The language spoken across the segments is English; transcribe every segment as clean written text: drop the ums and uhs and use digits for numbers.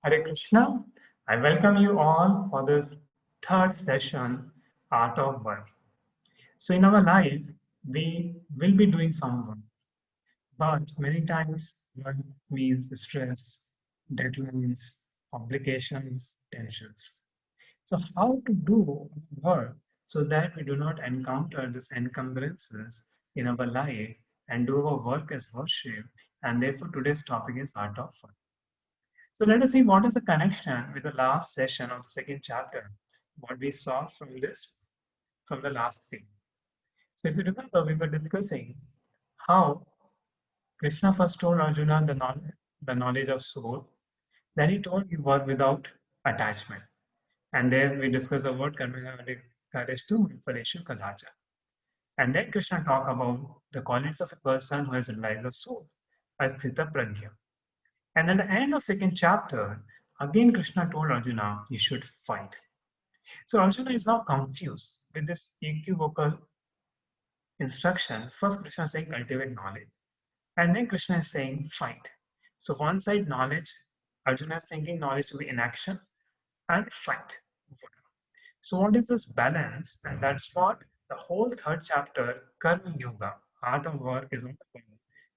Hare Krishna. I welcome you all for this third session, Art of Work. So, in our life, we will be doing some work, but many times work means stress, deadlines, complications, tensions. So, how to do work so that we do not encounter these encumbrances in our life and do our work as worship? And therefore, today's topic is Art of Work. So let us see what is the connection with the last session of the second chapter, what we saw from this, from the last thing. So if you remember, we were discussing how Krishna first told Arjuna the knowledge of soul, then he told you work without attachment. And then we discussed the word kareshtu vipareshu kadacha. And then Krishna talked about the qualities of a person who has realized the soul, as sthita prajna. And at the end of second chapter, again Krishna told Arjuna he should fight. So Arjuna is now confused with this equivocal instruction. First Krishna is saying cultivate knowledge, and then Krishna is saying fight. So one side knowledge, Arjuna is thinking knowledge to be in action and fight. So what is this balance? And that's what the whole third chapter, Karma Yoga, art of work is all about.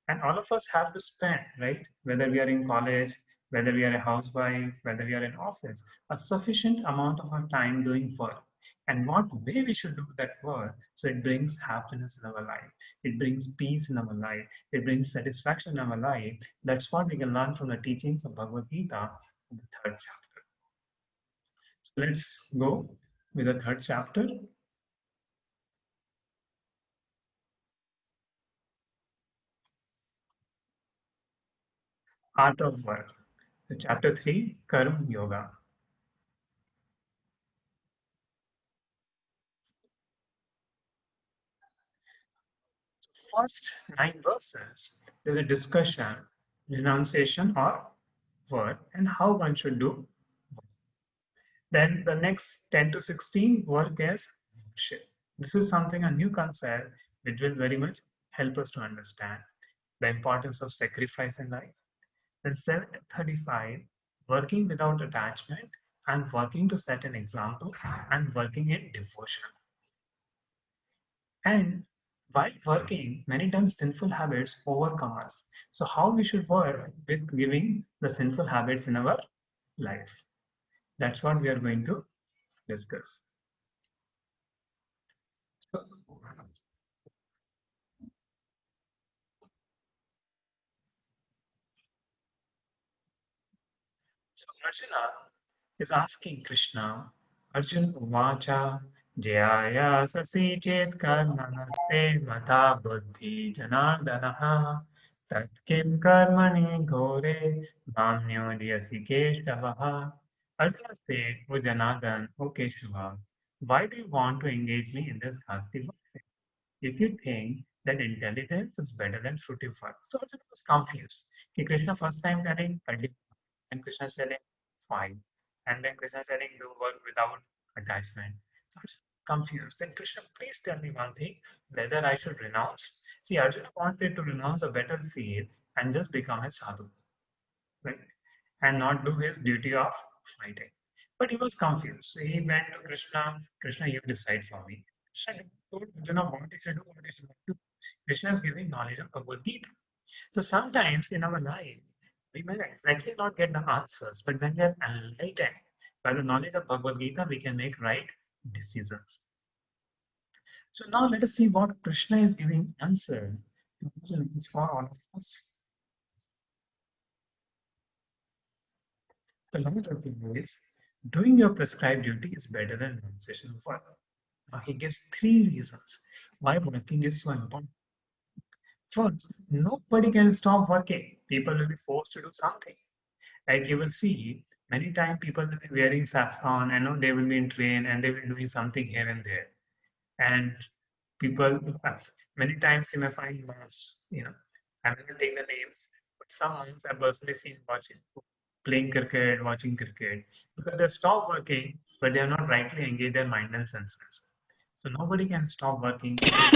And all of us have to spend, right? Whether we are in college, whether we are a housewife, whether we are in office, a sufficient amount of our time doing work. And what way we should do that work so it brings happiness in our life, it brings peace in our life, it brings satisfaction in our life. That's what we can learn from the teachings of Bhagavad Gita in the third chapter. So let's go with the third chapter. Art of Work. The chapter 3, Karma Yoga. First 9 verses, there's a discussion, renunciation or work, and how one should do. Then the next 10 to 16 work as worship. This is something a new concept which will very much help us to understand the importance of sacrifice in life. Then 7 to 35, working without attachment and working to set an example and working in devotion. And while working, many times sinful habits overcome us. So, how we should work with giving the sinful habits in our life? That's what we are going to discuss. So, Arjuna is asking Krishna, Arjun Uvacha, Jaya Sasi Chet Karmanaste Mata Buddhi Janardanaha Tat Kim Karmani Ghore Mamnyo Diyasi Keshavaha. Arjuna said, O Janardhan, O Keshava, why do you want to engage me in this ghastly work? If you think that intelligence is better than fruitive work. So Arjuna was confused. Ki Krishna first time telling, and Krishna telling, fine. And then Krishna telling, do work without attachment. So Arjuna confused. Then Krishna, please tell me one thing, whether I should renounce. See, Arjuna wanted to renounce a battlefield and just become a sadhu, right? And not do his duty of fighting. But he was confused. So he went to Krishna, Krishna, you decide for me. Krishna told Arjuna what he should do, what he should not do. Krishna is giving knowledge of Bhagavad Gita. So sometimes in our life, we may exactly not get the answers, but when we are enlightened by the knowledge of Bhagavad Gita, we can make right decisions. So now let us see what Krishna is giving answer to questions for all of us. The Lord is doing your prescribed duty is better than renunciation of work. Now he gives 3 reasons why working is so important. First, nobody can stop working. People will be forced to do something. Like you will see, many times people will be wearing saffron, and they will be in train and they will be doing something here and there. And people, many times you may find monks, I'm not going to take the names, but some monks I've personally seen watching, playing cricket, watching cricket, because they stop working, but they have not rightly engaged their mind and senses. So nobody can stop working if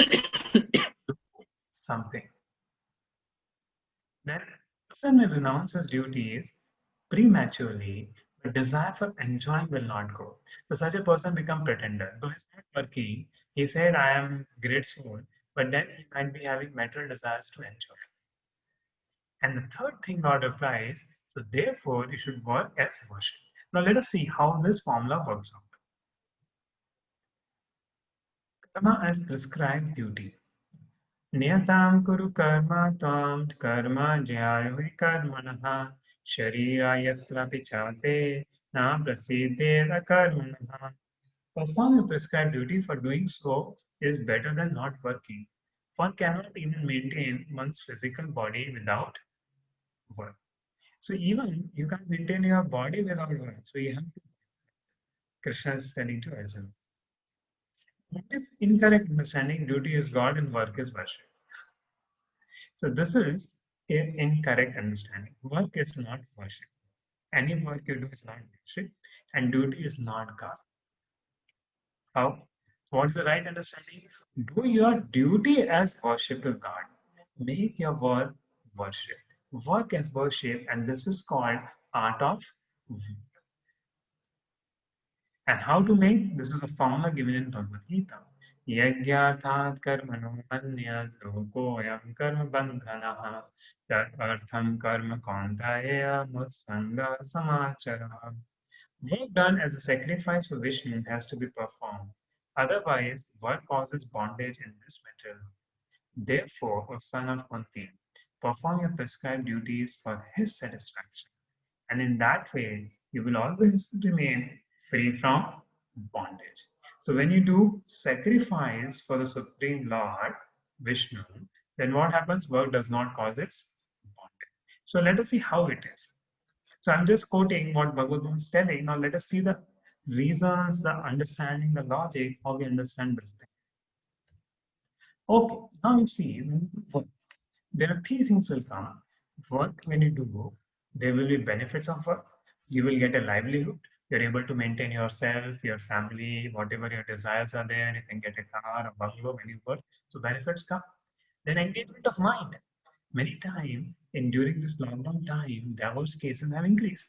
they do something. Then person may renounce his duties prematurely, the desire for enjoying will not go. So such a person become pretender. Though he's not working, he said, I am great soul, but then he might be having material desires to enjoy. And the third thing Lord applies, so therefore you should work as worship. Now let us see how this formula works out. Karma as prescribed duty. Niyatam kuru karma tvam karma jyayo karmanaha sharira pichate na prasidera karmanaha. Perform a prescribed duty, for doing so is better than not working. One cannot even maintain one's physical body without work. So even you can't maintain your body without work. So you have to, Krishna is telling to Arjuna. What is incorrect understanding? Duty is God and work is worship. So this is an incorrect understanding. Work is not worship. Any work you do is not worship, and duty is not God. How? What is the right understanding? Do your duty as worship to God. Make your work worship. Work as worship, and this is called art of work. And how to make? This is a formula given in Bhagavad Gita. Yagyarthat karmano manyat lokoyam karma bandhanaha tat artham karma kantaya mutsanga samachara. Work done as a sacrifice for Vishnu has to be performed. Otherwise, work causes bondage in this material. Therefore, O son of Kunti, perform your prescribed duties for his satisfaction. And in that way, you will always remain free from bondage. So when you do sacrifice for the Supreme Lord, Vishnu, then what happens? Work does not cause its bondage. So let us see how it is. So I'm just quoting what Bhagavad Gita is telling. Now let us see the reasons, the understanding, the logic, how we understand this thing. Okay, now you see, work. There are three things will come. Work, when you do work, there will be benefits of work. You will get a livelihood. You're able to maintain yourself, your family, whatever your desires are there. You can get a car, a bungalow when you work. So benefits come. Then engagement of mind. Many times in during this lockdown time, divorce cases have increased,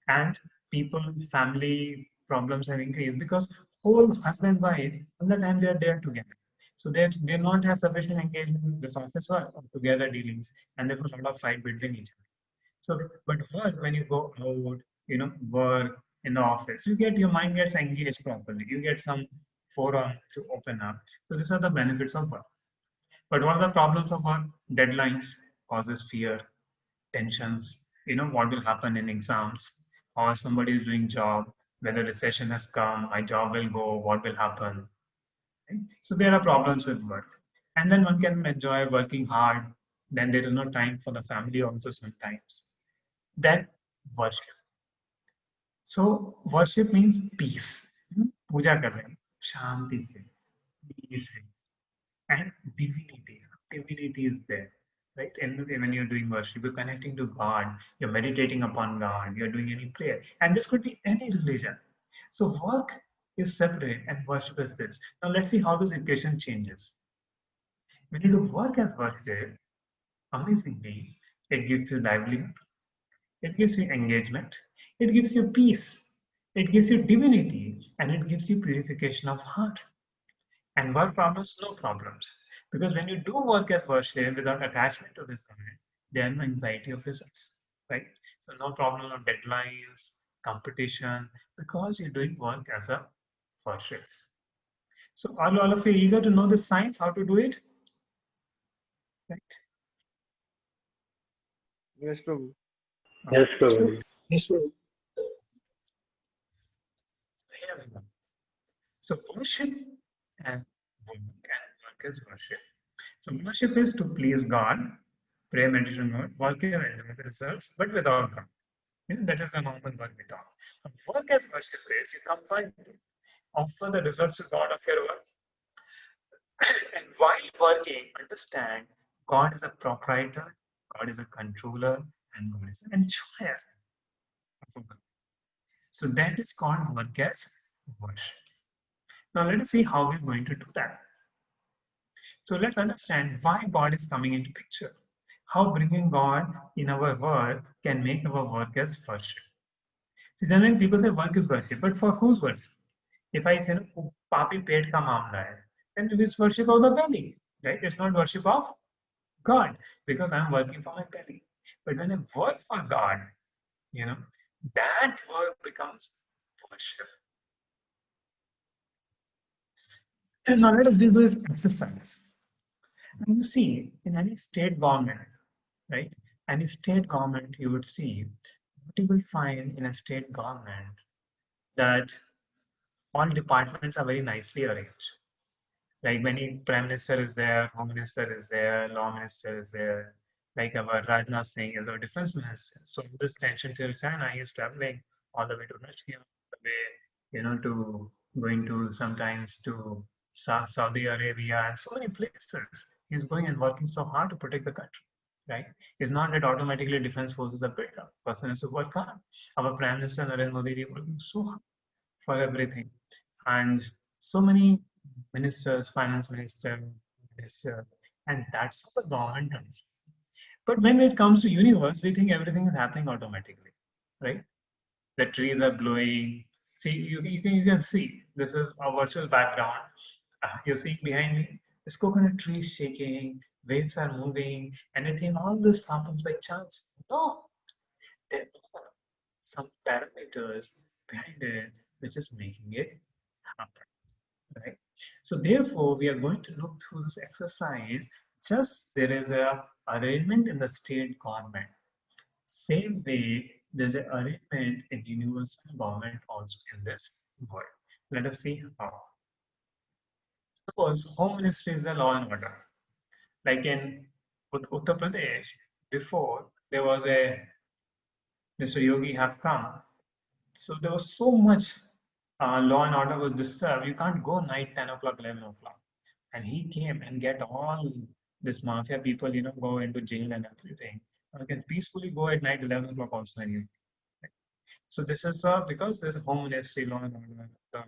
and people, family problems have increased because whole husband wife all the time they are there together. So they not have sufficient engagement with this office work or together dealings, and therefore a lot of fight between each other. So, but work, when you go out, work in the office, you get your mind gets engaged properly. You get some forum to open up. So these are the benefits of work. But what are the problems of work? Deadlines causes fear, tensions, what will happen in exams, or somebody is doing job, whether recession has come, my job will go, what will happen, right? So there are problems with work. And then one can enjoy working hard, then there is no time for the family also sometimes. Then worship. So worship means peace. पूजा कर रहे हैं शांति से, peace से, and divinity. Divinity is there, right? And when you're doing worship, you're connecting to God, you're meditating upon God, you're doing any prayer. And this could be any religion. So work is separate and worship is this. Now let's see how this equation changes. When you do work as worship, amazingly, it gives you livelihood, it gives you engagement, it gives you peace, it gives you divinity, and it gives you purification of heart. And work problems, no problems. Because when you do work as worship without attachment to result, there are no anxiety of results, right? So no problem of deadlines, competition, because you're doing work as a worship. So are all of you eager to know the science, how to do it? Right? Yes, Prabhu. Yes, Okay. Prabhu. Yes, Prabhu. Here we go. So worship and work is worship. So worship is to please God, pray, meditation, God, work and enjoy the results, but without God. That is a normal work we talk. Work as worship is you combine, offer the results to God of your work. And while working, understand God is a proprietor, God is a controller, and God is an enjoyer of work. So that is called work as worship. Now let us see how we're going to do that. So let's understand why God is coming into picture. how bringing God in our work can make our work as worship. See, then when people say work is worship, but for whose worship? If I say, "Oh, Papi paid ka mamla hai," then it is worship of the belly, right? It's not worship of God because I'm working for my belly. But when I work for God, you know, that work becomes worship. And now let us do this exercise. And you see, in any state government, right? Any state government, you would see what you will find in a state government that all departments are very nicely arranged. Like when the prime minister is there, home minister is there, law minister is there, like our Rajnath Singh is our defense minister. So this tension till China, he is traveling all the way to Russia, the way, to going to sometimes to Saudi Arabia and so many places. He's going and working so hard to protect the country, right? It's not that automatically defense forces are built up. Person has to work hard. Our Prime Minister Narendra Modi is working so hard for everything. And so many ministers, finance minister, and that's how the government does. But when it comes to universe, we think everything is happening automatically, right? The trees are blowing. See, you can see this is a virtual background. You're seeing behind me, this coconut tree is shaking, waves are moving, and I think all this happens by chance. No, there are some parameters behind it which is making it happen, right? So therefore, we are going to look through this exercise. Just there is a arrangement in the state government. Same way, there's an arrangement in universal government also in this world. Let us see how. Suppose Home Ministry is the law and order. Like in Uttar Pradesh, before there was a Mr. Yogi have come. So there was so much law and order was disturbed. You can't go night 10 o'clock, 11 o'clock. And he came and get all this mafia people, go into jail and everything. You can peacefully go at night 11 o'clock also when you. So this is because there's a home ministry law and order.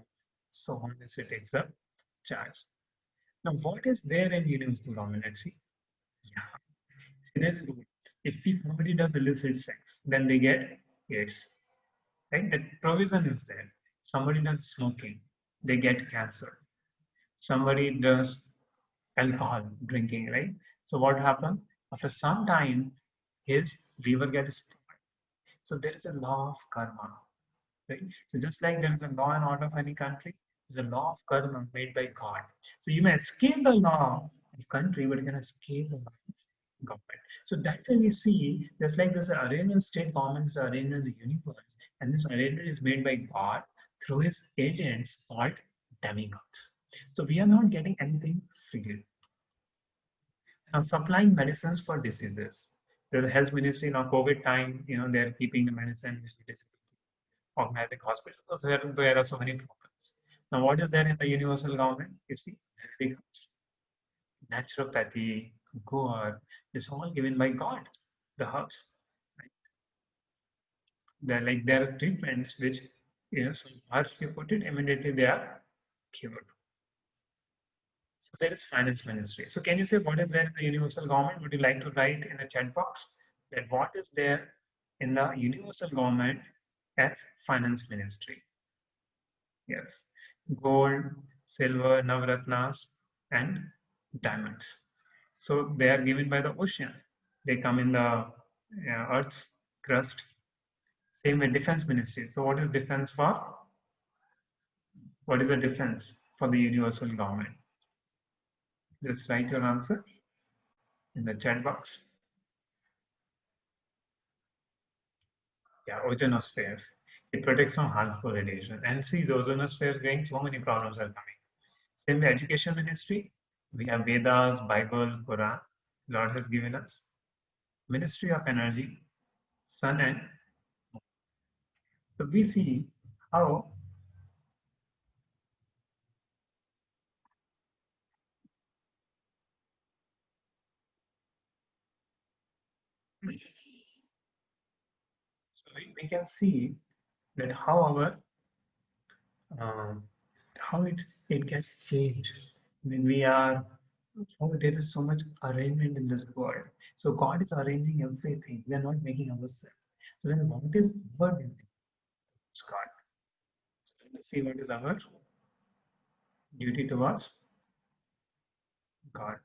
So home ministry takes the charge. Now what is there in universal government? Let's see. Yeah. See, there's a rule. If somebody does illicit sex, then they get AIDS. Right? That provision is there. Somebody does smoking, they get cancer. Somebody does alcohol drinking, right? So what happened? After some time, his liver gets spoiled. So there is a law of karma, right? So just like there is a law and order of any country, there's a law of karma made by God. So you may escape the law of country, but you can escape the law of government. So that way we see, just like this arrangement, state government is arranged in the universe, and this arrangement is made by God through his agents called demigods. So we are not getting anything freely. Now, supplying medicines for diseases. There's a health ministry now, COVID time, they're keeping the medicine, organizing hospitals because there are so many problems. Now, what is there in the universal government? You see, everything comes. Naturopathy, gourd, this all given by God, the herbs. Right? There are treatments which, some herbs you put it, immediately they are cured. So there is finance ministry. So can you say what is there in the universal government? Would you like to write in the chat box that what is there in the universal government as finance ministry? Yes, gold, silver, navratnas, and diamonds. So they are given by the ocean. They come in the earth's crust. Same with defense ministry. So what is defense for? What is the defense for the universal government? Just write your answer in the chat box. Yeah, ozonosphere. It protects from harmful radiation. And see, the ozonosphere going, so many problems are coming. Same way, education ministry. We have Vedas, Bible, Quran. Lord has given us. Ministry of Energy, Sun and Moon. So we see how so we can see that um, how it gets changed when we are Oh, there is so much arrangement in this world. So God is arranging everything. We are not making ourselves. So then what is our duty? It's God. So let's see what is our duty towards God.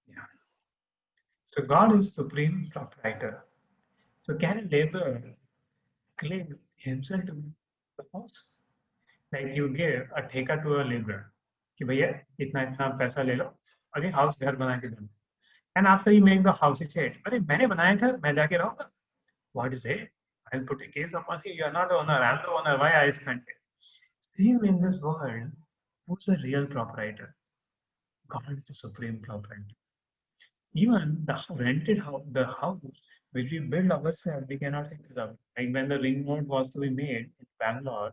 Yeah. So God is supreme proprietor. So can a laborer claim himself to be the house? Like you give a ठेका to a laborer कि भैया इतना इतना पैसा ले लो अरे house घर बना के दो. And after you make the house, he said, अरे मैंने बनाया घर मैं जाके रहूंगा. What is it? I'll put a case upon you. You're not the owner. I'm the owner. Why I spent it? Same in this world. Who's the real proprietor? God is the supreme proprietor. Even the rented house, the house which we build ourselves, we cannot take this out. Like when the ring road was to be made in Bangalore,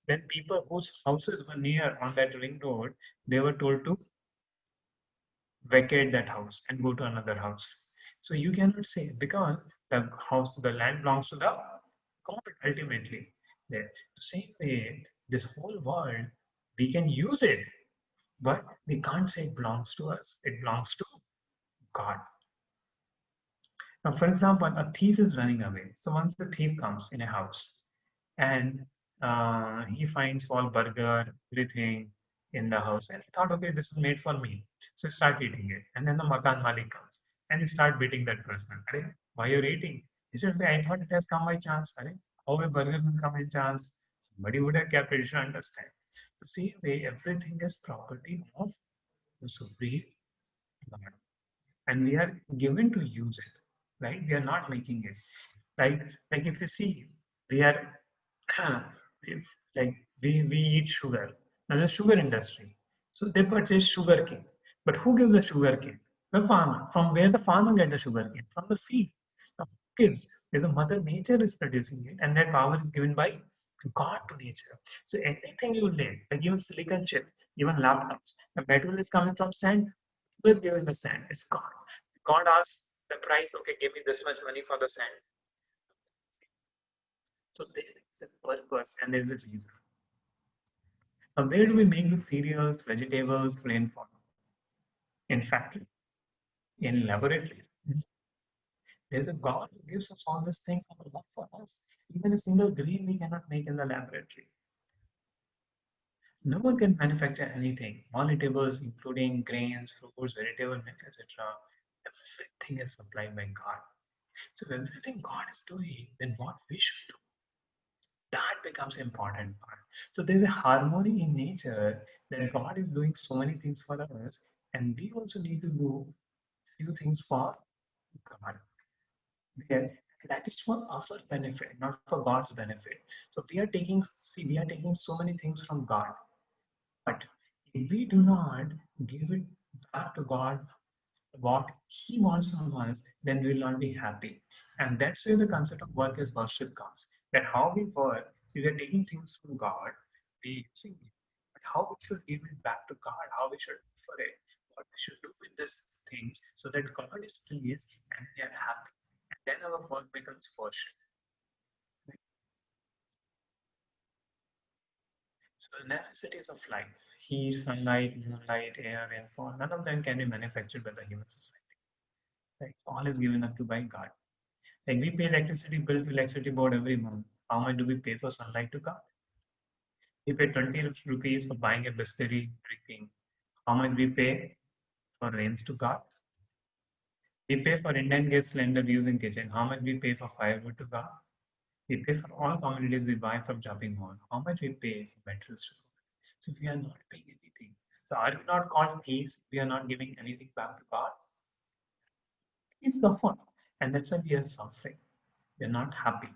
then people whose houses were near on that ring road, they were told to vacate that house and go to another house. So you cannot say because the land belongs to the government ultimately. There. The same way, this whole world, we can use it, but we can't say it belongs to us. It belongs to God. Now, for example, a thief is running away. So once the thief comes in a house and he finds all burger, everything in the house, and he thought, okay, this is made for me. So he start eating it. And then the Makan Malik comes and he start beating that person. Are, why you're eating? He said, I thought it has come by chance. Are, how a burger will come in chance? Somebody would have kept it. You should understand. The same way, everything is property of the Supreme Lord and we are given to use it, right? We are not making it. Like if you see, we are if, like we eat sugar. Now the sugar industry. So they purchase sugar cane. But who gives the sugar cane? The farmer. From where the farmer get the sugar cane? From the field. Now who gives? There's a mother nature is producing it, and that power is given by God to nature. So anything you live, like even silicon chip, even laptops, the metal is coming from sand. Who is giving the sand? It's God. God asks the price, okay, give me this much money for the sand. So there is a purpose and there is a reason. Now, where do we make the cereals, vegetables, rainfall? In factory, in laboratories. There's a God who gives us all these things and love for us. Even a single grain we cannot make in the laboratory. No one can manufacture anything. All eatables, including grains, fruits, vegetable milk, etc. Everything is supplied by God. So if everything God is doing, then what we should do? That becomes important part. So there's a harmony in nature that God is doing so many things for us, and we also need to do few things for God. There, that is for our benefit, not for God's benefit. So we are taking so many things from God, but if we do not give it back to God what he wants from us, then we will not be happy. And that's where the concept of work as worship comes. That how we work, we are taking things from God, we using it. But how we should give it back to God, how we should offer it, what we should do with these things so that God is pleased and we are happy. And then our work becomes worship. Right? So the necessities of life, heat, sunlight, moonlight, air, rainfall, none of them can be manufactured by the human society. Right? All is given up to by God. Like we pay electricity bill to electricity board every month. How much do we pay for sunlight to come? We pay 20 rupees for buying a biscuit drinking. How much we pay for rains to come? We pay for Indian gas cylinder used in kitchen. How much we pay for firewood to come? We pay for all commodities we buy from shopping mall. How much we pay for materials to come? So we are not paying anything. So are we not called thieves? We are not giving anything back to God. It's the fault. And that's why we are suffering. We are not happy.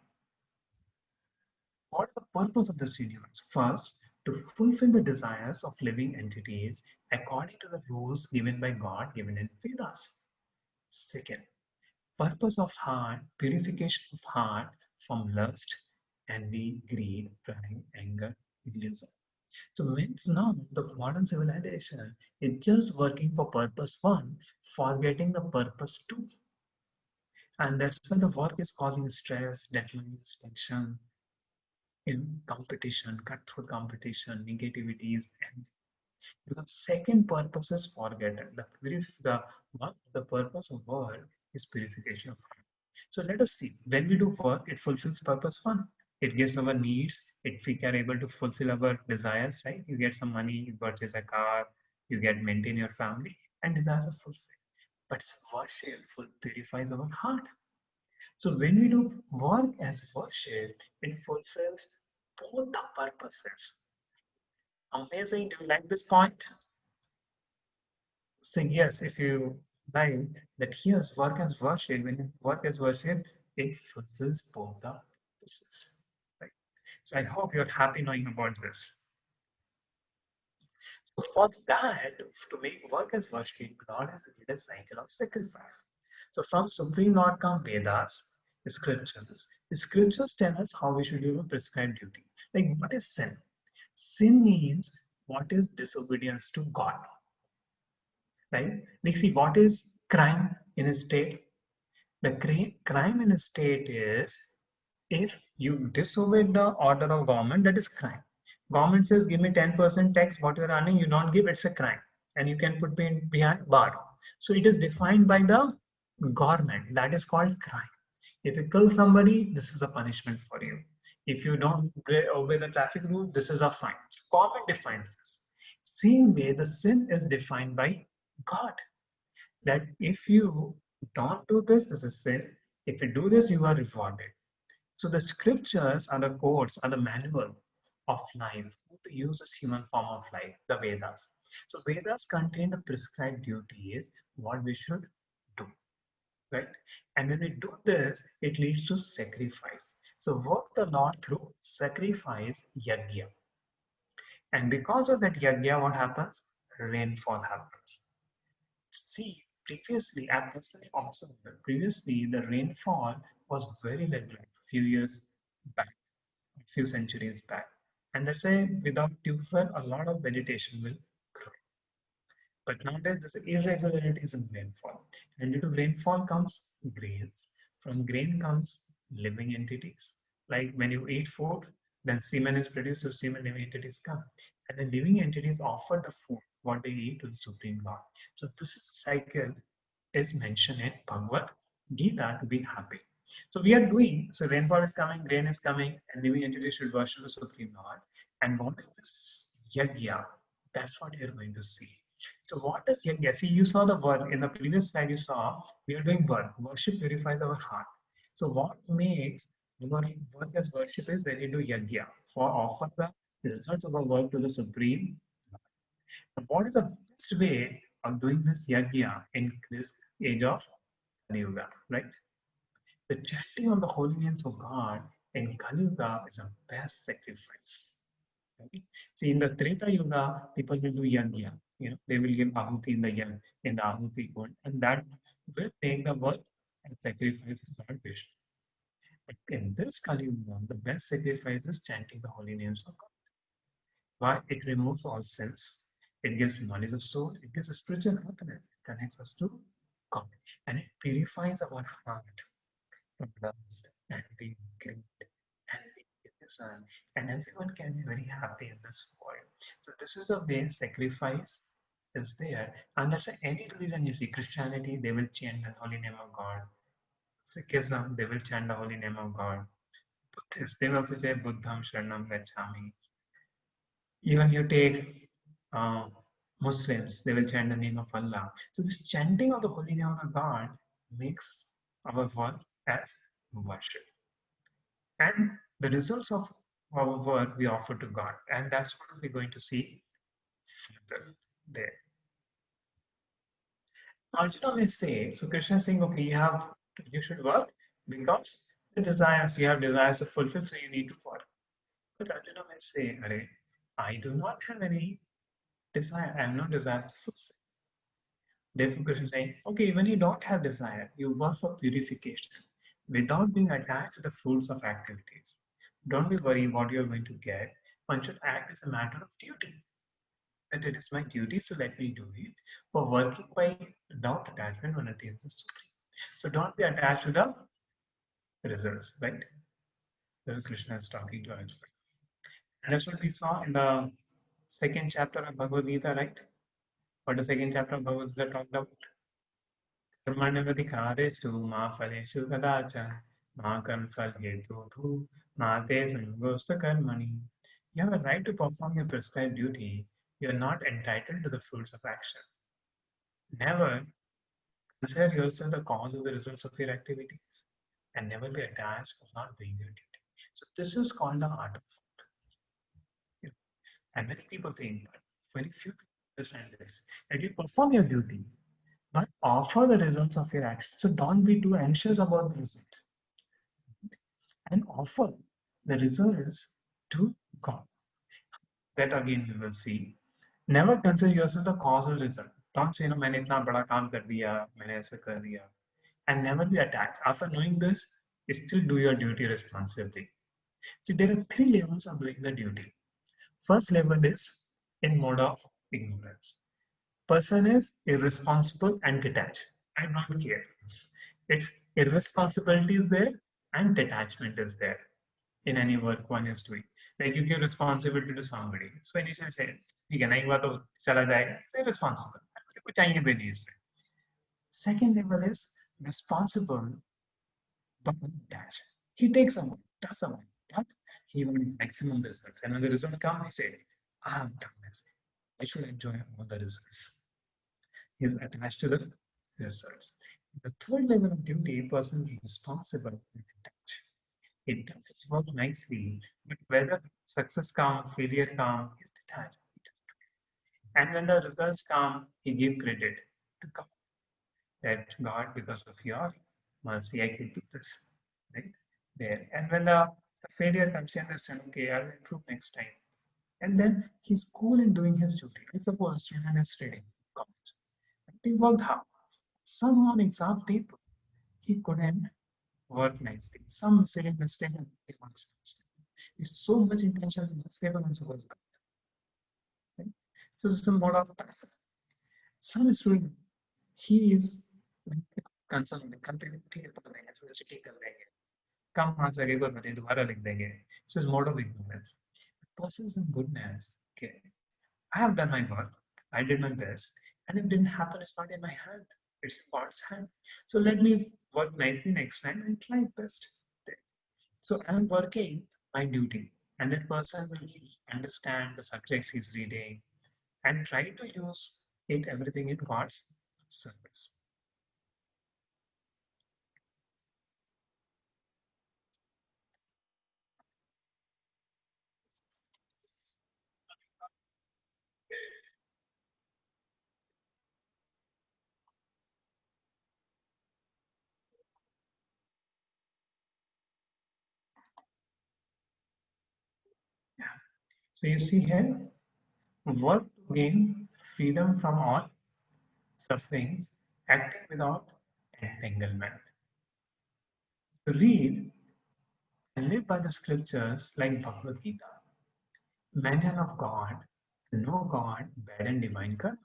What's the purpose of this universe? First, to fulfill the desires of living entities according to the rules given by God, given in Vedas. Second, purpose of heart, purification of heart from lust, envy, greed, pride, anger, egoism. So means now the modern civilization is just working for purpose one, forgetting the purpose two. And that's why the work is causing stress, deadlines, tension, in competition, cutthroat competition, negativities, and the second purpose is forgotten. The purpose of work is purification of heart. So let us see. When we do work, it fulfills purpose one. It gives our needs. If we are able to fulfill our desires, right? You get some money, you purchase a car, you get maintain your family, and desires are fulfilled. But worship purifies our heart. So when we do work as worship, it fulfills both the purposes. Amazing. Do you like this point? So yes, if you like that here's work as worship, when you work as worship, it fulfills both the purposes. Right? So I hope you're happy knowing about this. So for that, to make work as worship, God has made a cycle of sacrifice. So from Supreme Lord come Vedas, the scriptures. The scriptures tell us how we should do a prescribed duty. Like what is sin? Sin means what is disobedience to God, right? Like see, what is crime in a state? The crime in a state is if you disobey the order of government, that is crime. Government says, give me 10% tax, what you're earning, you don't give, it's a crime. And you can put me behind bar. So it is defined by the government. That is called crime. If you kill somebody, this is a punishment for you. If you don't obey the traffic rule, this is a fine. So government defines this. Same way, the sin is defined by God. That if you don't do this, this is sin. If you do this, you are rewarded. So the scriptures are the codes, are the manual of life, to use this human form of life, the Vedas. So Vedas contain the prescribed duties, what we should do, right? And when we do this, it leads to sacrifice. So work the Lord through sacrifice, yajna. And because of that yajna, what happens? Rainfall happens. See, previously, I personally observed that previously the rainfall was very regular few years back, a few centuries back. And that's why without tubewell, a lot of vegetation will grow. But nowadays, there's irregularities in rainfall. And due to rainfall comes grains. From grain comes living entities. Like when you eat food, then semen is produced, so semen living entities come. And the living entities offer the food, what they eat to the Supreme Lord. So this cycle is mentioned in Bhagavad Gita to be happy. So we are doing, so rainfall is coming, rain is coming, and living entities should worship the Supreme Lord. And what is this yajna? That's what you're going to see. So what is yajna? See, you saw the word in the previous slide you saw, we are doing work. Worship purifies our heart. So what makes our work as worship is when you do yajna for offer the results of our work to the Supreme. And what is the best way of doing this yajna in this age of Kali Yuga, right? The chanting of the holy names of God in Kali Yuga is the best sacrifice. Right? See, in the Treta Yuga, people will do yajna. You know, they will give ahuti in the in the ahuti code, and that will take the work and sacrifice to Lord Vishnu. But in this Kali Yuga, the best sacrifice is chanting the holy names of God. Why? It removes all sins. It gives knowledge of soul. It gives a spiritual happiness. It connects us to God, and it purifies our heart from lust, envy, guilt, envy, criticism, and everyone can be very happy in this world. So this is a way sacrifice is there. And that's why any religion you see, Christianity, they will chant the holy name of God. Sikhism, they will chant the holy name of God. Buddhists, they will also say Buddham Sharanam Gacchami. Even you take Muslims, they will chant the name of Allah. So this chanting of the holy name of God makes our work as worship. And the results of our work we offer to God. And that's what we're going to see further there. Arjuna may say, so Krishna is saying, okay, you should work because the desires, you have desires to fulfill, so you need to work. But Arjuna may say, Hare, I do not have any desire, I have no desire to fulfill. Therefore, Krishna is saying, okay, when you don't have desire, you work for purification without being attached to the fruits of activities. Don't be worried what you're going to get. One should act as a matter of duty. That it is my duty, so let me do it. For working by without attachment, one attains the supreme. So don't be attached to the results, right? This Krishna is talking to Arjuna. And that's what we saw in the second chapter of Bhagavad Gita, right? What the second chapter of Bhagavad Gita talked about? कर्मण्यवधिकारेषु मा फलेषु कदाचन मा कर्मफलहेतुर्भुः मा ते संगोऽस्थ कर्मणि. You have a right to perform your prescribed duty. You are not entitled to the fruits of action. Never consider yourself the cause of the results of your activities and never be attached of not doing your duty. So this is called the art of it. And many people think, but very few people understand this, that you perform your duty, but offer the results of your action. So don't be too anxious about the results and offer the results to God. That again we will see. Never consider yourself the cause or result. Don't say, no, मैंने इतना बड़ा काम कर दिया, मैंने ऐसा कर दिया. And never be attacked. After knowing this, still do your duty responsibly. See, there are three levels of doing the duty. First level is in mode of ignorance. Person is irresponsible and detached. I don't care. It's irresponsibility is there and detachment is there in any work one is doing. Like you give responsibility to somebody. So when you say, ठीक है नहीं हुआ तो चला जाएगा. It's irresponsible. कुछ चाहिए भी नहीं इससे. Second level is responsible but detached. He takes some, does some, but he wants maximum results. And when the results come, he said, I have done this. I should enjoy all the results. He is attached to the results. The third level of duty, person is responsible and detached. It does its work nicely, but whether success comes, failure comes, he's detached. He just do it. And when the results come, he give credit to God. That God, because of your mercy, I can do this. Right? There. And when the failure comes, he understands, okay, I'll improve next time. And then he's cool in doing his duty. I suppose a student is reading college. He worked hard. Some on exam paper, he couldn't work nicely. Some silly mistake and he wants to. It's so much intention in this paper and so was right? So this is a mode of passion. Some student, he is like concerned with complete ठीक है पता नहीं थोड़ा सा ठीक कर देंगे कम marks आगे कोई बता दोबारा लिख देंगे so it's mode of ignorance. Persons in goodness, okay, I have done my work, I did my best, and if it didn't happen, it's not in my hand. It's in God's hand. So let me work nicely next time and try best. So I'm working my duty, and that person will understand the subjects he's reading and try to use it everything in God's service. Yeah. So you see here, work to gain freedom from all sufferings, acting without entanglement. Read and live by the scriptures like Bhagavad Gita. Man of God, know God, bad and divine karma.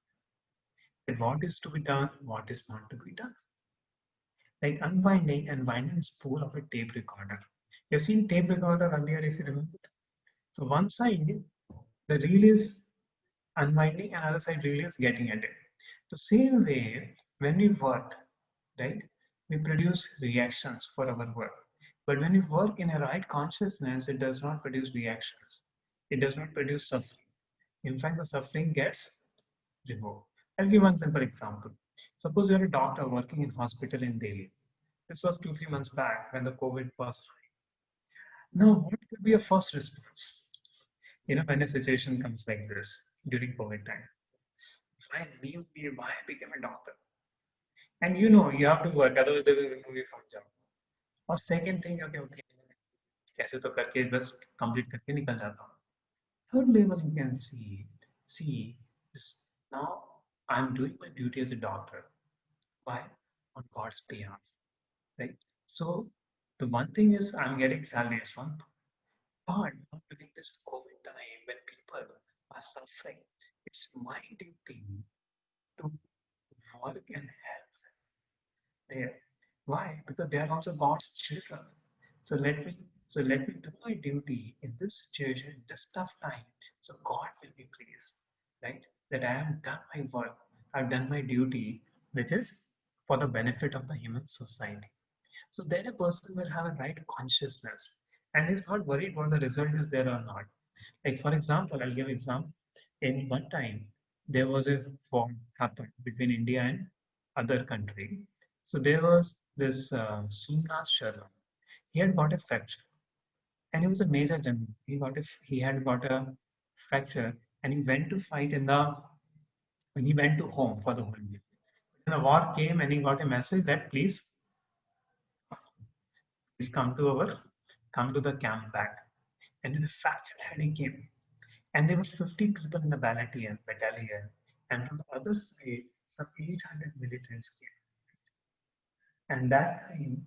That what is to be done, what is not to be done. Like unwinding and winding spool of a tape recorder. You've seen tape recorder earlier if you remember. So one side, the reel is unwinding and other side reel is getting ended. So same way, when we work, right, we produce reactions for our work. But when we work in a right consciousness, it does not produce reactions. It does not produce suffering. In fact, the suffering gets removed. I'll give one simple example. Suppose you're a doctor working in hospital in Delhi. This was 2, 3 months back when the COVID was. Now, what could be a first response? When a situation comes like this during COVID time. Why me? Why I became a doctor? And you have to work, otherwise they will remove you from job. और second thing, okay, कैसे तो करके बस complete करके निकल जाता हूँ. Third level you can see this, now I'm doing my duty as a doctor. Why? On God's behalf, right? So the one thing is I'm getting salary as one, but during this COVID time, suffering. It's my duty to work and help there. Why? Because they are also God's children. So let me let me do my duty in this situation, this tough time. So God will be pleased, right? That I have done my work, I've done my duty, which is for the benefit of the human society. So then a person will have a right consciousness and he's not worried what the result is there or not. Like for example, I'll give example. In one time, there was a war happened between India and other country. So there was this Somnath Sharma. He had got a fracture, and he was a major general. He had got a fracture, and he went to fight in the. And he went to home for the whole year. When the war came, and he got a message that please come to the camp back. And with a fractured head, he came. And there were 50 people in the battalion, and from the other side, some 800 militants came. And that time,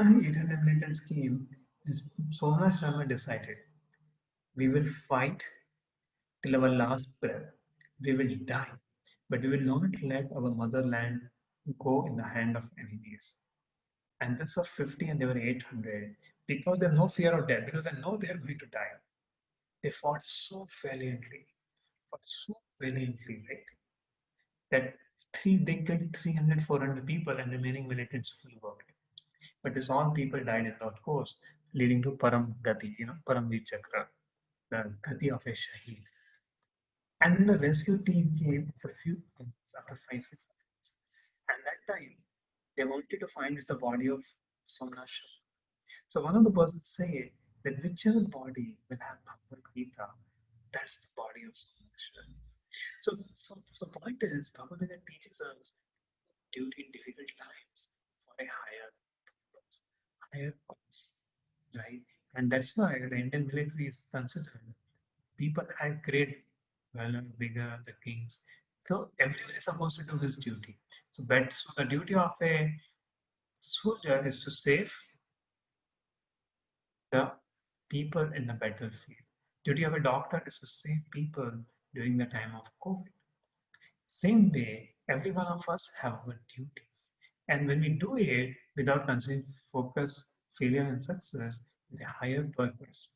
800 militants came. This Sona Sharma decided, we will fight till our last breath. We will die, but we will not let our motherland go in the hand of enemies. And this was 50 and they were 800 because there's no fear of death, because they know they're going to die. They fought so valiantly, right? That they killed 300, 400 people and remaining militants flew away. But this all people died in that course, leading to Param Gati, Param Veer Chakra, the Gati of a Shaheed. And then the rescue team came for a few months after 5, 6 months. And that time, they wanted to find the body of Somnath. So one of the persons said that whichever body will have Bhagavad Gita, that's the body of Somnath. So point is, Bhagavad Gita teaches us duty in difficult times for a higher cause, right? And that's why the Indian military is considered. People had great valor, vigor, the kings. So everyone is supposed to do his duty. So the duty of a soldier is to save the people in the battlefield. Duty of a doctor is to save people during the time of COVID. Same way, every one of us have our duties. And when we do it without considering focus, failure, and success with a higher purpose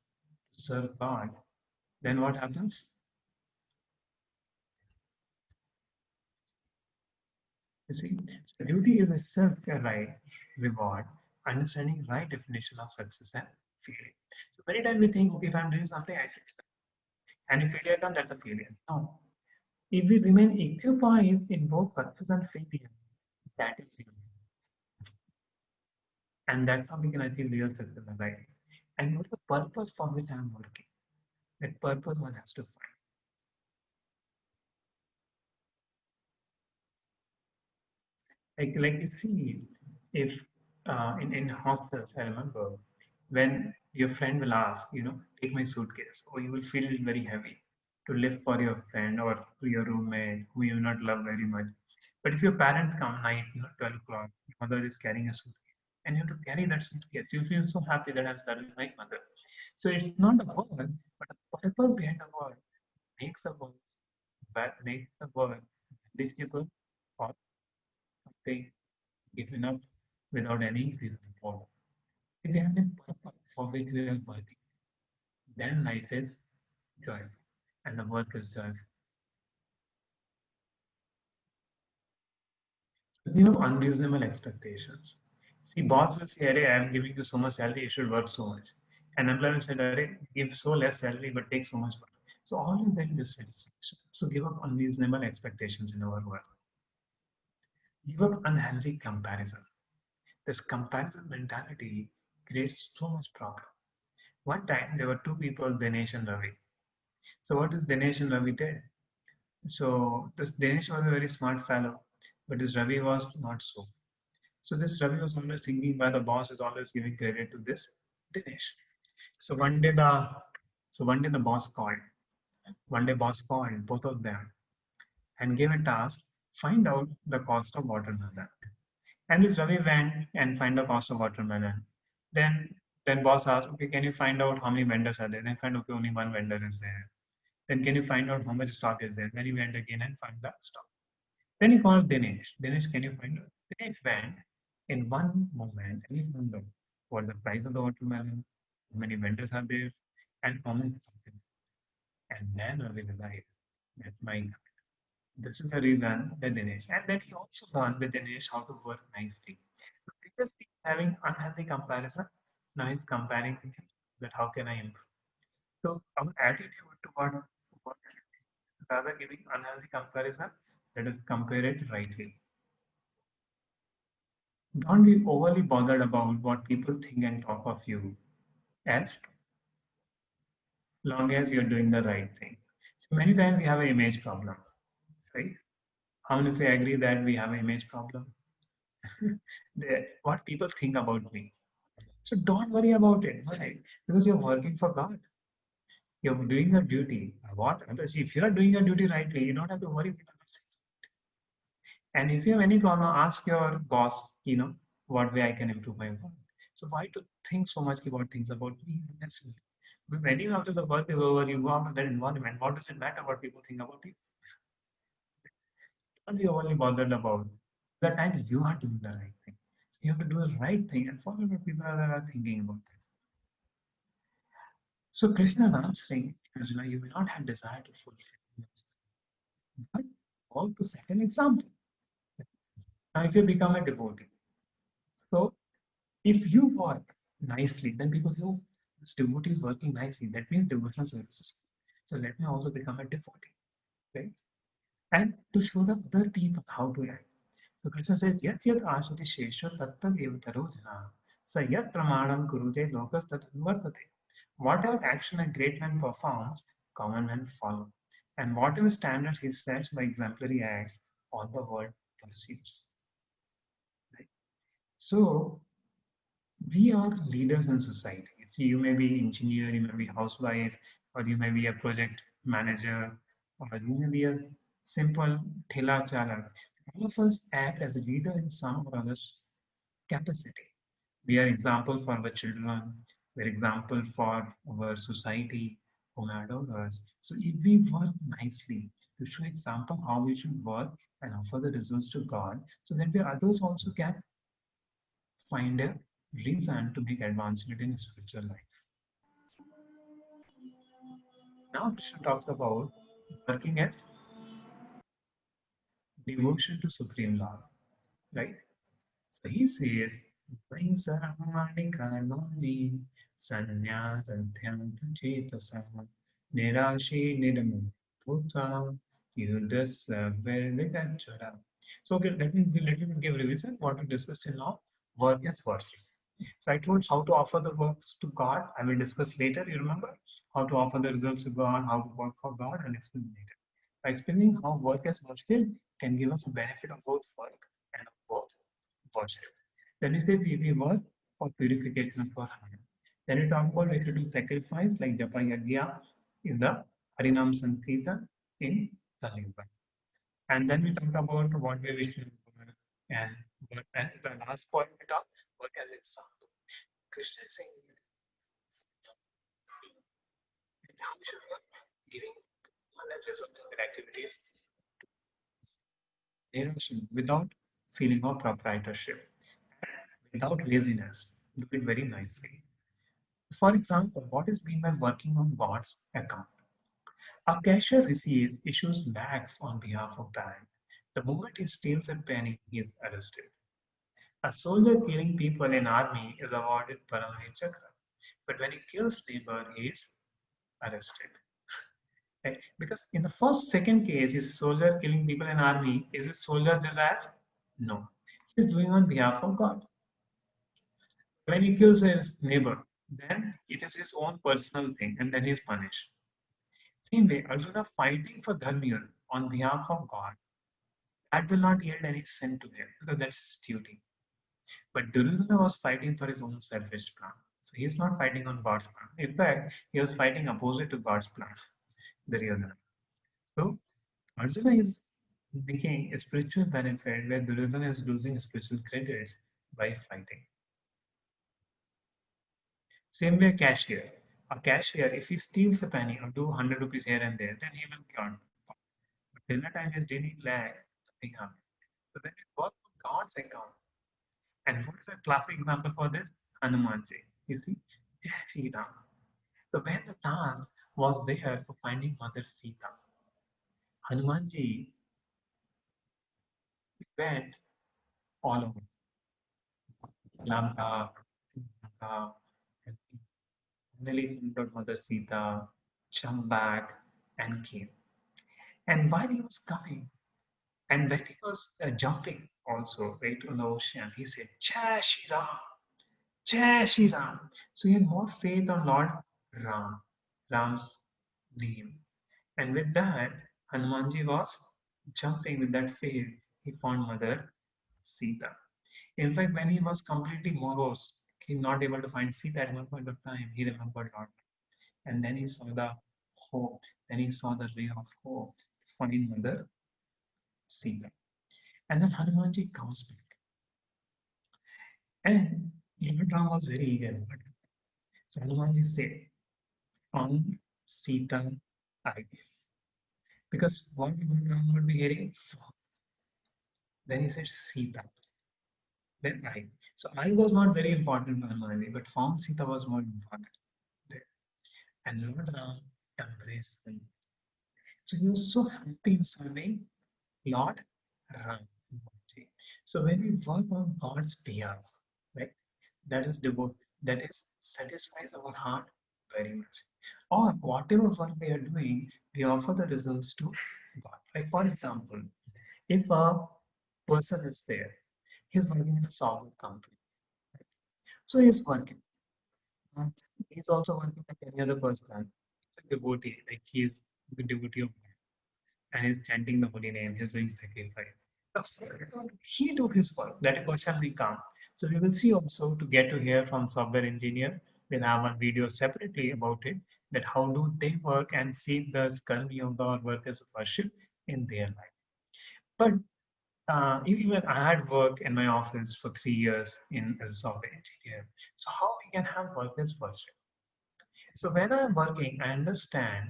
to serve God, then what happens? You see, so duty is itself a right reward, understanding right definition of success and failure. So many times we think, okay, if I'm doing something, I succeed. And if failure comes, that's a failure. No. If we remain occupied in both success and failure, that is failure. And that's how we can achieve real success in life. And what's the purpose for which I'm working? That purpose one has to find. Like you see, if in hostels, I remember when your friend will ask, take my suitcase, or you will feel it very heavy to lift for your friend or to your roommate who you not love very much. But if your parents come night, 12 o'clock, your mother is carrying a suitcase, and you have to carry that suitcase, you feel so happy that I'm serving my mother. So it's not the word, but the purpose behind the word makes the word makes the word manageable or something given up without any reason for it. If we have a purpose for which we are working, then life is joyful and the work is joyful. We have unreasonable expectations. See, boss will say, Arey, I am giving you so much salary, you should work so much. And employer will say, Arey, give so less salary but take so much work. So always there is dissatisfaction. So give up unreasonable expectations in our work. Give up unhealthy comparison. This comparison mentality creates so much problem. One time there were two people, Dinesh and Ravi. So what is Dinesh and Ravi did? So this Dinesh was a very smart fellow, but this Ravi was not so. So this Ravi was always thinking why the boss is always giving credit to this Dinesh. So one day the boss called. One day boss called both of them and gave a task, find out the cost of watermelon. And this Ravi went and find the cost of watermelon. Then then boss asked, okay, can you find out how many vendors are there? Then find okay, only one vendor is there. Then can you find out how much stock is there? Then he went again and found that stock. Then he called Dinesh. Dinesh, can you find out? Dinesh went in one moment and he found out what the price of the watermelon, how many vendors are there, and how much stock is there. And then I realized that my God, this is the reason that Dinesh. And then he also learned with Dinesh how to work nicely. Because he's having unhealthy comparison, now he's comparing with him that how can I improve. So our attitude toward work rather giving unhealthy comparison, let us compare it rightly. Don't be overly bothered about what people think and talk of you as long as you're doing the right thing. So many times we have an image problem, right? How many of you agree that we have an image problem? What people think about me. So don't worry about it. Why? Because you're working for God. You're doing your duty. What others? If you are doing your duty rightly, you don't have to worry about others. And if you have any problem, ask your boss, what way I can improve my work. So why to think so much about things about me? Unnecessary. Because anyway, after the work is over, you go out of that environment. What does it matter what people think about you? Don't be overly bothered about the time you are doing the right thing. You have to do the right thing and follow what people are thinking about it. So Krishna is answering, Arjuna, you may not have desire to fulfill this, but follow to set an example. Now, if you become a devotee, so if you work nicely, then people say, oh, this devotee is working nicely. That means devotional services. So let me also become a devotee, right? And to show the other people how to act. So Krishna says, Yat yat ashati shesha tattav evataro jana. So yat pramanam kurute lokas tat vartate. Whatever action a great man performs, common men follow. And whatever standards he sets by exemplary acts, all the world pursues. Right? So we are leaders in society. So you may be engineer, you may be housewife, or you may be a project manager, or you may be a simple thela chalak. All of us act as a leader in some or other capacity. We are example for our children. We are example for our society who adore us. So if we work nicely to show example how we should work and offer the results to God, so that the others also can find a reason to make advancement in spiritual life. Now Krishna talks about working as devotion to Supreme Lord, right? So he says, Vaisaramanika Karmani Sannyasanthyam Chetasa Nirashi Nidam Bhuta Yudhasa Vedagachara. So okay, let me give revision what we discussed till now. Work as worship. So I told how to offer the works to God. I will discuss later. You remember how to offer the results to God, how to work for God, and explain later. By explaining how work as worship can give us a benefit of both work and of both worship. Then we say we work for purification of our heart. Then we talk about we should do sacrifice like Japa Yagya in the Harinam Sankirtan in Saliva. And then we talked about what we should work and the last point we talked work as example. Krishna is saying how we should work, giving knowledge of different activities without feeling of proprietorship, without laziness. Do it very nicely. For example, what is meant by working on God's account? A cashier receives issues bags on behalf of bank. The moment he steals a penny, he is arrested. A soldier killing people in army is awarded Paramahit Chakra. But when he kills neighbor, he is arrested. Right? Because in the second case, is a soldier killing people in army. Is a soldier desire? No. He's doing on behalf of God. When he kills his neighbor, then it is his own personal thing, and then he is punished. Same way, Arjuna fighting for Dharmir on behalf of God, that will not yield any sin to him because that's his duty. But Duryodhana was fighting for his own selfish plan. So he is not fighting on God's plan. In fact, he was fighting opposite to God's plan, Duryodhana. So Arjuna is making a spiritual benefit where Duryodhana is losing spiritual credits by fighting. Same way cashier. A cashier, if he steals a penny or do 100 rupees here and there, then he will count. But till the time his daily lag, nothing happens. So then it works on God's account. And what is a classic example for this? Hanumanji. You see, Jai Shri Ram. So when the task was there for finding Mother Sita, Hanumanji went all over Lanka, Lanka, and finally found out Mother Sita, jumped back, and came. And while he was coming, and when he was jumping also right on the ocean, he said, Jai Shri Ram, Jai Shri Ram. So he had more faith on Lord Ram, Ram's name. And with that, Hanumanji was jumping with that faith. He found Mother Sita. In fact, when he was completely morose, he's not able to find Sita at one point of time, he remembered Lord. And then he saw the hope, then he saw the ray of hope to find Mother Sita. And then Hanumanji comes back. And Lord Ram was very eager. So Hanumanji said, found Sita I. Because what would Ram would be hearing? Then he said Sita. Then I. So I was not very important to Hanumanji, but found Sita was more important. There. And Lord Ram embraced him. So he was so happy in serving Lord Ram. So when we work on God's behalf, right, that is devote, that is satisfies our heart very much. Or whatever work we are doing, we offer the results to God. Like for example, if a person is there, he's working in a software company, right? So he's working. And he's also working like any other person. He's a devotee, like he's the devotee of God, and he's chanting the holy name, he's doing sacrifice. So he do his work, that question will come. So we will see also to get to hear from software engineer. We'll have a video separately about it, that how do they work and see the karma yoga or work as worship in their life. But even I had worked in my office for 3 years in as a software engineer. So how we can have work as worship? So when I'm working, I understand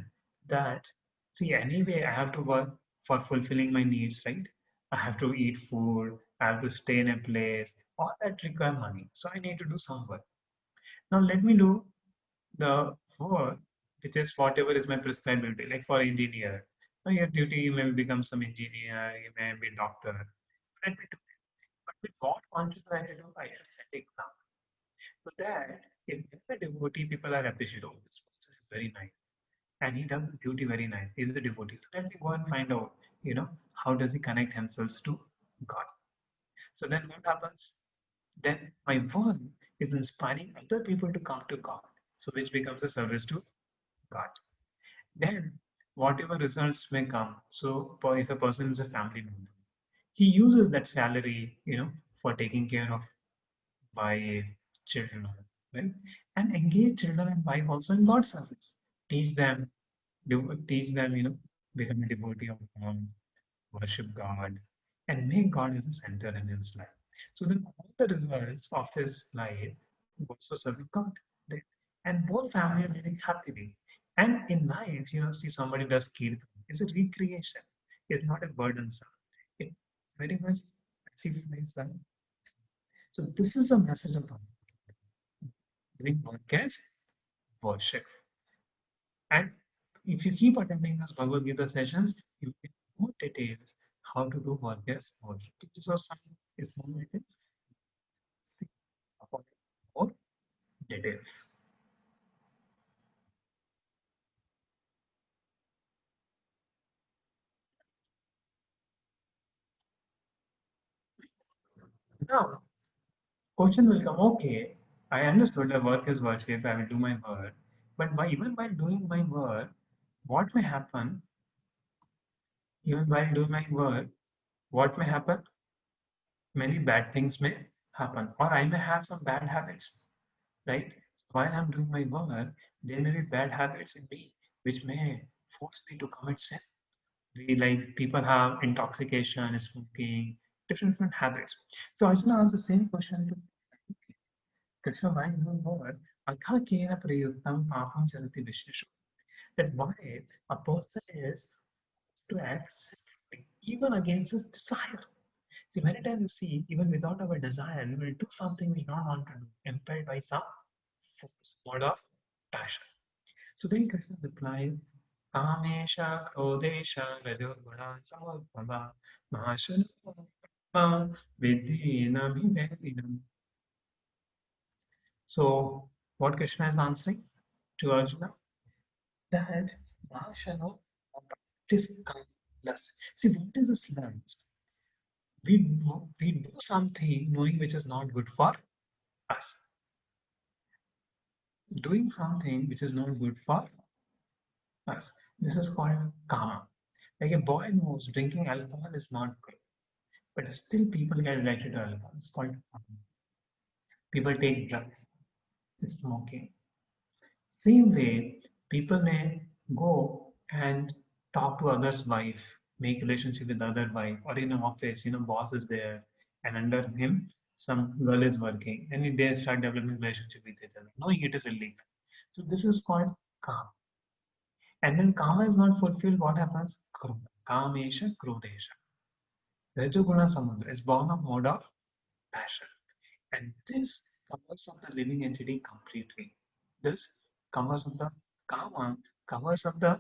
that, see, anyway, I have to work for fulfilling my needs, right? I have to eat food, I have to stay in a place, all that require money. So I need to do some work. Now let me do the work, which is whatever is my prescribed duty. Like for engineer, now your duty, you may become some engineer, you may be doctor. Let me do it. But with what conscious I have to do, I have to take exam. So that if a devotee, people are appreciative. Oh, this person is very nice and he does the duty very nice. He's a devotee. So let me go and find out, how does he connect himself to God? So then what happens? Then my work is inspiring other people to come to God. So which becomes a service to God. Then whatever results may come. So if a person is a family member, he uses that salary, for taking care of wife, children, right? And engage children and wife also in God's service. Teach them, teach them, become a devotee of God, worship God, and make God as a center in his life. So then all the results of his life also serving God. There. And both family are living happily. And in life, see somebody does kirtan. It's a recreation. It's not a burdensome. It very much signifies that. So this is a message of God. Doing work as worship. And if you keep attending those Bhagavad Gita sessions, you get more details how to do work as worship. This was some informative about more details. Now, question will come, okay, I understood that work is worship, I will do my work, but even while doing my work, what may happen, even while doing my work, what may happen? Many bad things may happen, or I may have some bad habits, right? While I'm doing my work, there may be bad habits in me which may force me to commit sin. We like people have intoxication, smoking, different habits. So I just want to ask the same question to Krishna, why no more? Akha kena prayuttam papam charati visheshu. That why a person is to act sinfully, even against his desire. See, many times you see, even without our desire, we will do something we don't want to do, impelled by some force, mode of passion. So then Krishna replies, Kamesha, Krodesha, Rajoguna, Samabhava, Mahashana, Vidhina, Vivedinam. So, what Krishna is answering to Arjuna? That Mahashana practice calmness. See, what is this lens? We do something knowing which is not good for us. Doing something which is not good for us. This is called karma. Like a boy knows drinking alcohol is not good, but still people get addicted to alcohol. It's called karma. People take drugs, smoking. Same way, people may go and talk to others' wife, make relationship with other wife, or in an office, boss is there, and under him, some girl is working, and they start developing relationship with each other, knowing it is illegal. So this is called karma. And when karma is not fulfilled, what happens? Krodha. Kamesha, Krodesha. Rajoguna Samudra is born of mode of passion. And this covers up the living entity completely. This covers up the karma, covers up the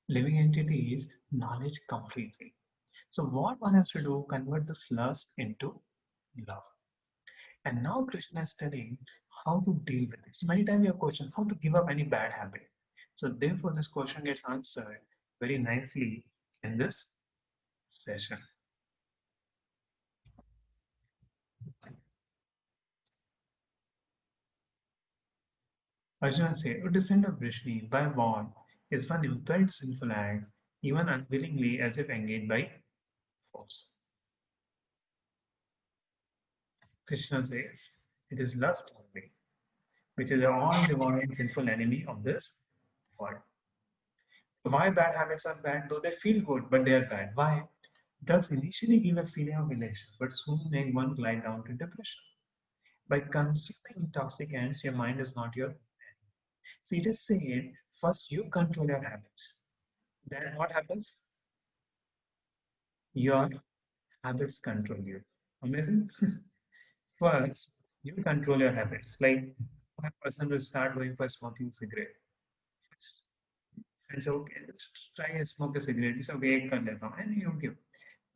living entity's knowledge completely. So what one has to do, convert this lust into love. And now Krishna is telling how to deal with this. Many times you have questioned how to give up any bad habit. So therefore this question gets answered very nicely in this session. Arjuna said, O descendant of Vrishni, by born is one impelled to sinful acts, even unwillingly as if engaged by force. Krishna says, it is lust only, which is the all-devouring sinful enemy of this world. Why bad habits are bad? Though they feel good, but they are bad. Why? Drugs initially give a feeling of elation, but soon make one glide down to depression. By consuming intoxicants, your mind is not your. See, it is said, first you control your habits. Then what happens? Your habits control you. Amazing. First, you control your habits. Like one person will start going for smoking cigarette. And so, okay, let's try and smoke a cigarette. It's okay, एक कर लेता हूँ. And you give.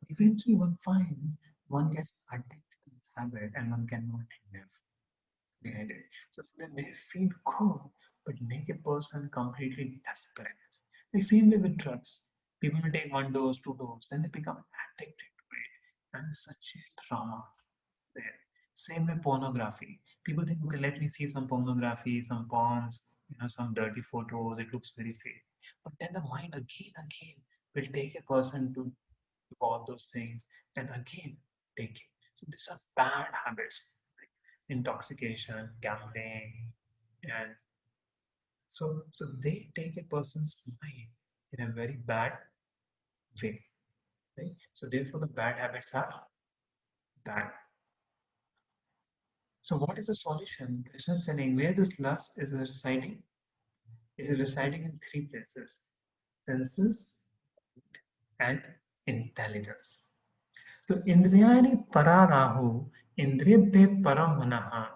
Eventually, one finds one gets addicted to this habit and one cannot live behind it. So they may feel good, but make a person completely desperate. The same way with drugs. People will take one dose, two doses, then they become addicted to it. And such a trauma there. Same with pornography. People think, okay, let me see some pornography, some porns, some dirty photos. It looks very fake. But then the mind again will take a person to do all those things and again take it. So these are bad habits, like intoxication, gambling, and so they take a person's mind in a very bad way. Right? So therefore the bad habits are bad. So what is the solution? Krishna is saying where this lust is residing? It is residing in three places: senses and intelligence. So Indriyani pararahu, Indriyabhe paramanaha,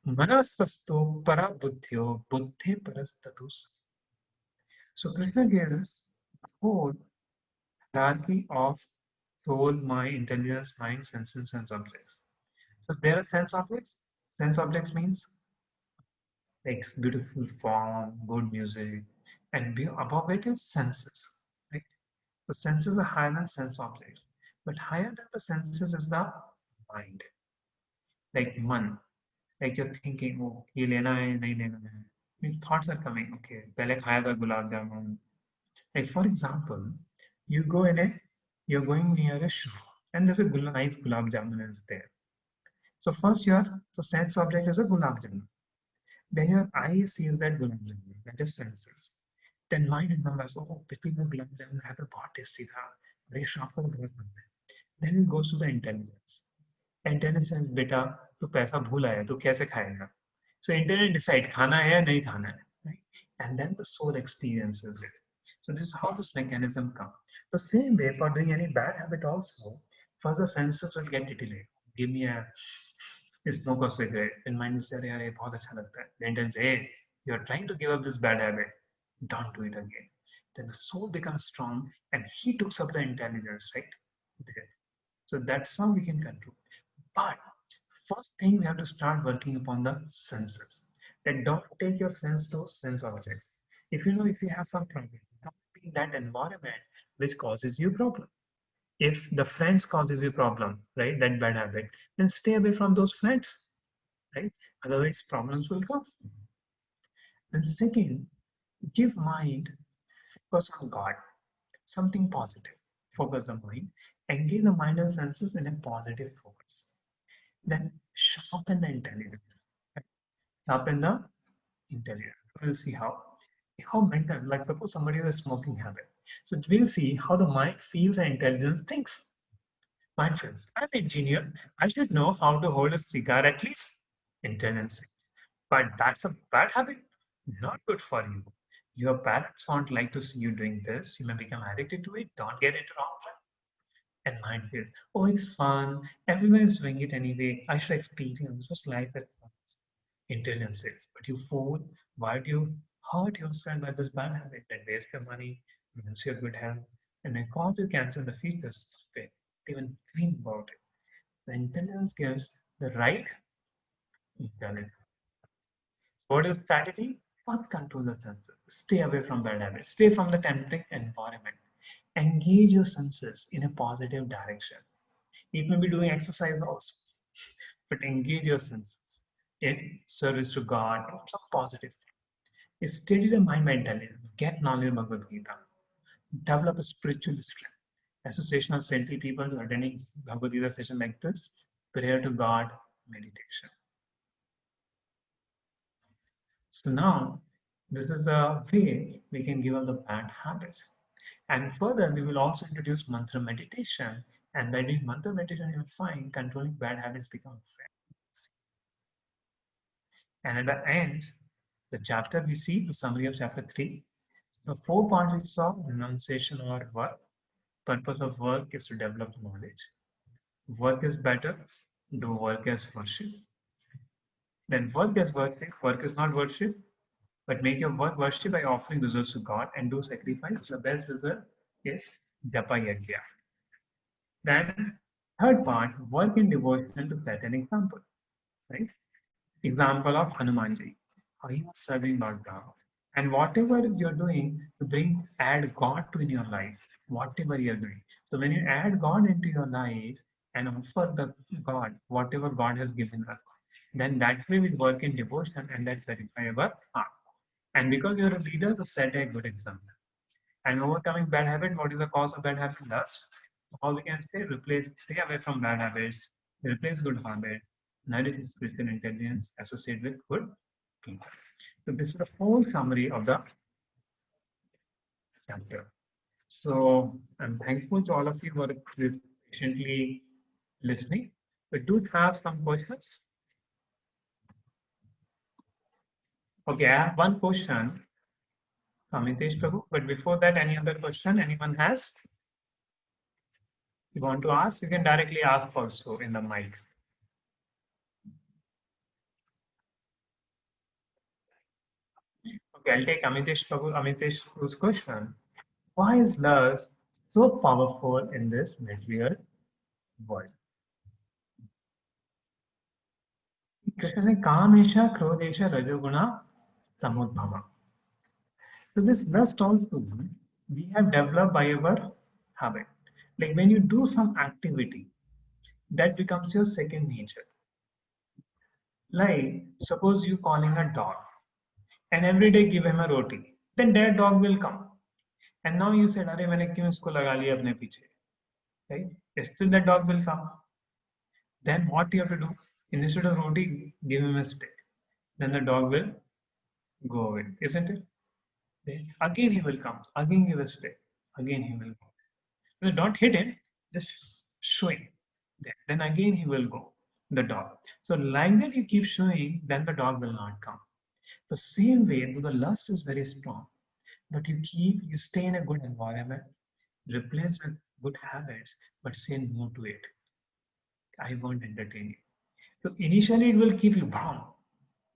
manasasto parabuddhyo, buddhe parastatus. So Krishna gave us the whole hierarchy of soul, mind, intelligence, mind, senses, and objects. So there are sense objects. Sense objects means like beautiful form, good music, and above it is senses. Right? The senses are higher than sense objects, but higher than the senses is the mind, like man. Like you're thinking, oh, ये लेना है, नहीं लेना है. Means thoughts are coming. Okay, पहले खाया था gulab jamun. Like for example, you go in a, you're going near a shop, and there's a nice gulab jamun is there. So first your so sense object is a gulab jamun. Then your eye sees that gulab jamun, that is senses. Then mind remembers, oh, पिछली बार गुलाब जामुन खाया था बहुत tasty था. अरे shop का तो बहुत बनता है. Then it goes to the intelligence. Intelligence, beta, तो पैसा भूल आया तो कैसे खाएगा? So internet decide खाना है या नहीं खाना है, right? And then the soul experiences it. So this is how this mechanism comes. The same way for doing any bad habit also, first the senses will get titillated. Give me a smoke of cigarette. Then mind will say, "अरे बहुत अच्छा लगता है." Then it say, "Hey, you are trying to give up this bad habit. Don't do it again." Then the soul becomes strong, and he takes up the intelligence, right? There. So that's how we can control. But first thing we have to start working upon the senses. That don't take your sense to sense objects. If you know if you have some problem, don't be in that environment which causes you problem. If the friends causes you problem, right, that bad habit, then stay away from those friends, right? Otherwise problems will come. Then second, give mind focus on God, something positive. Focus the mind, engage the mind and senses in a positive focus. Then sharpen the intelligence. Sharpen the intelligence. We'll see how mental. Like suppose somebody has a smoking habit. So we'll see how the mind feels and intelligence thinks. Mind feels. I'm an engineer. I should know how to hold a cigar at least. Intelligence thinks. But that's a bad habit. Not good for you. Your parents won't like to see you doing this. You may become addicted to it. Don't get into wrong track. And mind feels, oh, it's fun. Everyone is doing it anyway. I should experience what's life at once. Intelligence says, but you fool, why do you hurt yourself by this bad habit that wastes your money, ruins your good health, and may cause you cancer in the future? Stop it. Even think about it. The intelligence gives the right intelligence. What is strategy? First, control the senses. Stay away from bad habits. Stay from the tempting environment. Engage your senses in a positive direction. It may be doing exercise also, but engage your senses in service to God or some positive thing. Steady the mind by intelligence. Get knowledge of Bhagavad Gita. Develop a spiritual strength. Association of saintly people attending Bhagavad Gita session like this, prayer to God, meditation. So now, this is the way we can give up the bad habits. And further, we will also introduce mantra meditation. And by doing mantra meditation, you will find controlling bad habits become very easy. And at the end, the chapter we see, the summary of chapter 3, the 4 points we saw, renunciation or work. Purpose of work is to develop knowledge. Work is better, do work as worship. Then work as worship, work is not worship, but make your work worship by offering results to God and do sacrifice. The best result is japa yajna. Then third part, work in devotion to set an example. Right? Example of Hanumanji, how he was serving Lord Rama. And whatever you're doing to bring add God to in your life, whatever you're doing. So when you add God into your life and offer the God, whatever God has given us, then that way we work in devotion and that verify our heart. And because you're a leader, so set a good example. And overcoming bad habit, what is the cause of bad habit? Lust. So how we can say replace, stay away from bad habits, replace good habits, nourish spiritual intelligence, associate with good people. So this is the whole summary of the chapter. So I'm thankful to all of you for patiently listening. We do have some questions. Okay, I have one question from Hitesh Prabhu, but before that, any other question anyone has? You want to ask, you can directly ask also in the mic. Okay, I'll take Amitesh's question. Why is lust so powerful in this material world? Krishna says, Kamesha, Krodesha, Rajoguna, Samudbhava. So this lust also we have developed by our habit. Like when you do some activity, that becomes your second nature. Like suppose you calling a dog and every day give him a roti, then that dog will come. And now you said, अरे मैंने क्यों इसको लगा लिया अपने पीछे, right? Still the dog will come. Then what you have to do? Instead of roti, give him a stick. Then the dog will go away, isn't it? Then again he will come. Again give a stick. Again he will go. So don't hit him. Just show him. Then again he will go. the dog. So like that you keep showing, then the dog will not come. The same way, though the lust is very strong, but you stay in a good environment, replace with good habits, but say no to it. I won't entertain you. So initially it will keep you bound,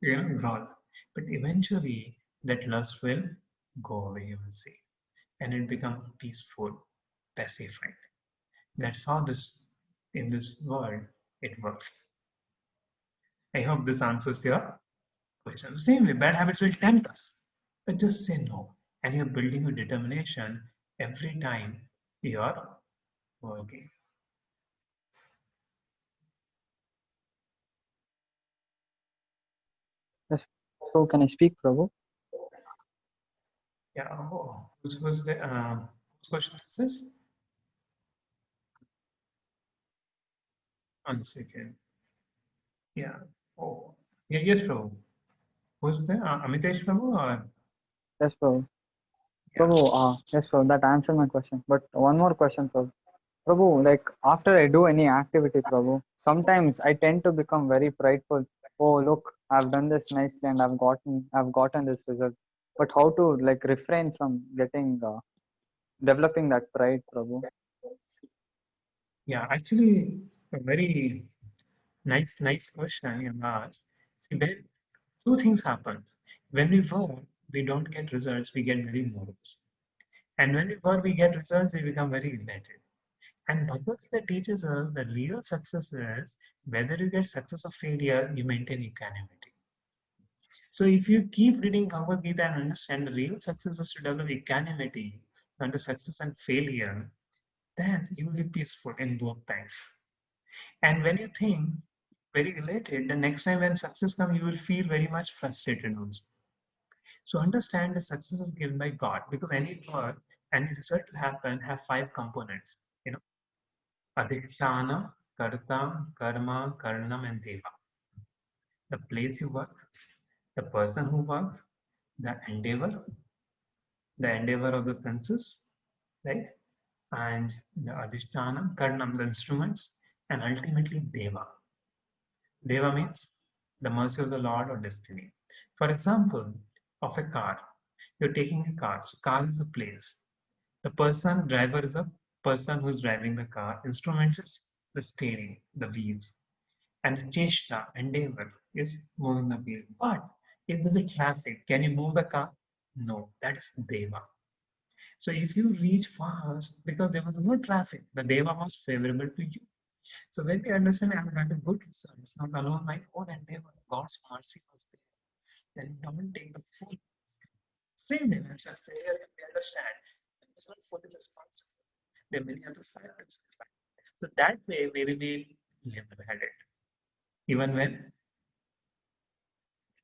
growth, but eventually that lust will go away, you will see, and it become peaceful, pacified. That's how this in this world it works. I hope this answers your question. Same way, bad habits will tempt us, but just say no, and you're building your determination every time you're working. Yes. So can I speak, Prabhu? Yeah. Oh, who's the whose question is this? One second. Yeah. Oh, yeah. Yes, Prabhu. Who's there? Amitesh Prabhu or Yes, Prabhu. yeah. Prabhu, yes, Prabhu, that answered my question. But one more question, Prabhu. Prabhu, like after I do any activity, Prabhu, sometimes I tend to become very prideful. Oh, look, I've done this nicely and I've gotten this result. But how to like refrain from developing that pride, Prabhu? Yeah. Actually, a very nice question you asked. See, when two things happen. When we work, we don't get results, we get very morose. And when we work, we get results, we become very elated. And Bhagavad Gita teaches us that real success is whether you get success or failure, you maintain equanimity. So if you keep reading Bhagavad Gita and understand the real success is to develop equanimity under success and failure, then you will be peaceful in both times. And when you think very related, the next time when success comes, you will feel very much frustrated also. So understand the success is given by God because any work, any result will happen have five components. You know, Adhikshana, Karta, Karma, Karanam, and Deva. The place you work, the person who works, the endeavor of the senses, right? And the Adhisthana, Karanam, the instruments, and ultimately Deva. Deva means the mercy of the Lord or destiny. For example, of a car, you're taking a car. So car is a place. The person, driver is a person who's driving the car. Instruments is the steering, the wheels. And the cheshta, endeavor, is moving the wheel. But if there's a traffic, can you move the car? No, that is Deva. So if you reach fast, because there was no traffic, the Deva was favorable to you. So when we understand I'm going to good results, not alone my own endeavor, God's mercy was there. Then don't take the full same way as a failure that we understand. It's not fully responsible. There are many other factors. So that way we will be level-headed. Even when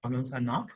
problems are not